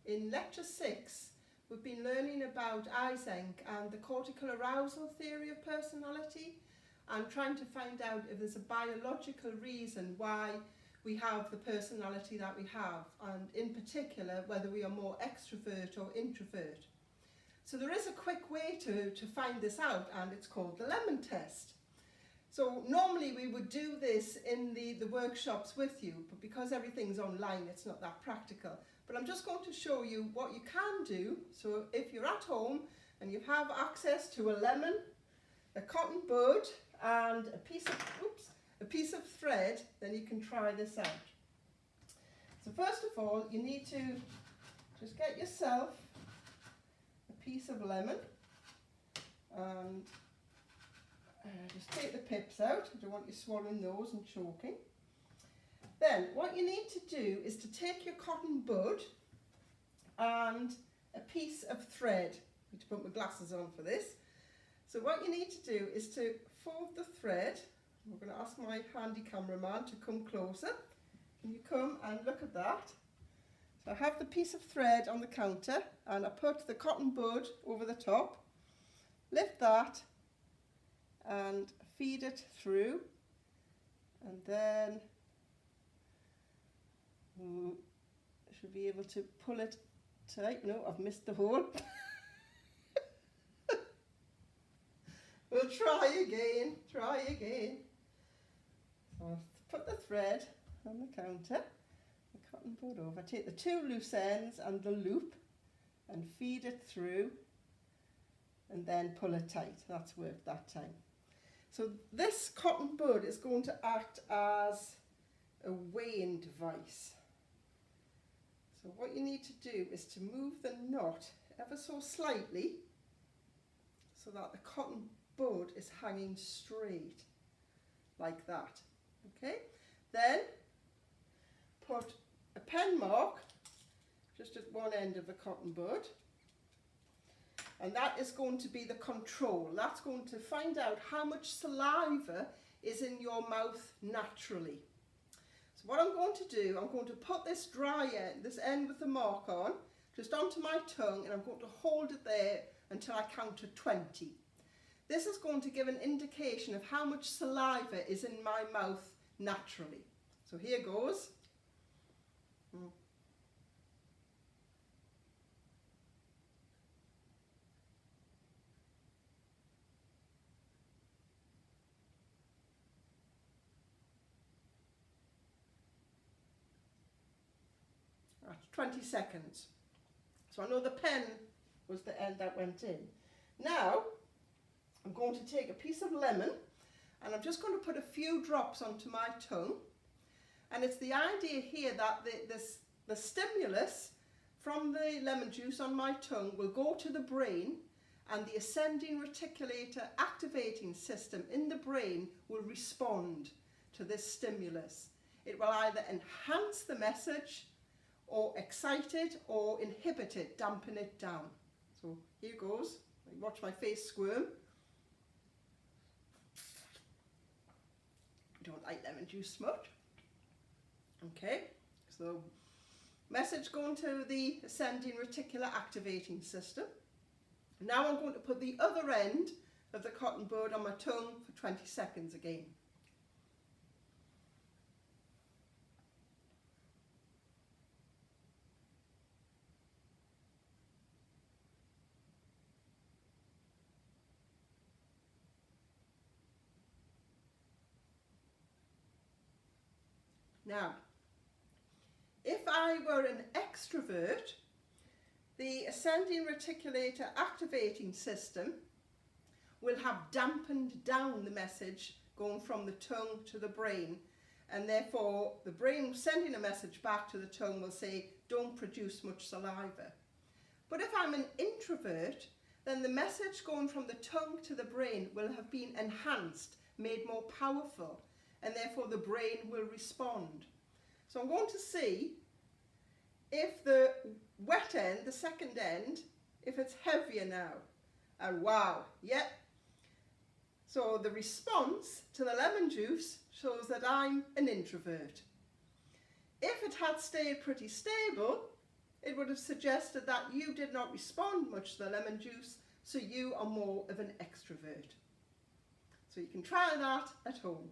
In lecture 6, we've been learning about Eysenck and the cortical arousal theory of personality, and trying to find out if there's a biological reason why we have the personality that we have, and in particular whether we are more extrovert or introvert. So there is a quick way to find this out, and it's called the lemon test. So normally we would do this in the workshops with you, but because everything's online it's not that practical. But I'm just going to show you what you can do. So if you're at home and you have access to a lemon, a cotton bud and a piece of thread, then you can try this out. So first of all, you need to just get yourself a piece of lemon and just take the pips out. I don't want you swallowing those and choking. Then what you need to do is to take your cotton bud and a piece of thread. I need to put my glasses on for this. So what you need to do is to fold the thread. I'm going to ask my handy cameraman to come closer. Can you come and look at that? So I have the piece of thread on the counter and I put the cotton bud over the top. Lift that and feed it through, and then I should be able to pull it tight. No, I've missed the hole. We'll try again. So I'll put the thread on the counter, the cotton bud over, take the two loose ends and the loop and feed it through, and then pull it tight. That's worked that time. So this cotton bud is going to act as a weighing device. So what you need to do is to move the knot ever so slightly so that the cotton bud is hanging straight like that. Okay? Then put a pen mark just at one end of the cotton bud. And that is going to be the control. That's going to find out how much saliva is in your mouth naturally. So what I'm going to do, I'm going to put this dry end, this end with the mark on, just onto my tongue, and I'm going to hold it there until I count to 20. This is going to give an indication of how much saliva is in my mouth naturally. So here goes. 20 seconds. So I know the pen was the end that went in. Now I'm going to take a piece of lemon and I'm just going to put a few drops onto my tongue. And it's the idea here that the stimulus from the lemon juice on my tongue will go to the brain, and the ascending reticulator activating system in the brain will respond to this stimulus. It will either enhance the message or excite it or inhibit it, dampen it down. So here goes. Watch my face squirm. I don't like lemon juice much. Okay, so message going to the ascending reticular activating system. Now I'm going to put the other end of the cotton bud on my tongue for 20 seconds again. Now, if I were an extrovert, the ascending reticulator activating system will have dampened down the message going from the tongue to the brain, and therefore the brain sending a message back to the tongue will say, don't produce much saliva. But if I'm an introvert, then the message going from the tongue to the brain will have been enhanced, made more powerful, and therefore the brain will respond. So I'm going to see if the wet end, the second end, if it's heavier now. And wow, yep. So the response to the lemon juice shows that I'm an introvert. If it had stayed pretty stable, it would have suggested that you did not respond much to the lemon juice, so you are more of an extrovert. So you can try that at home.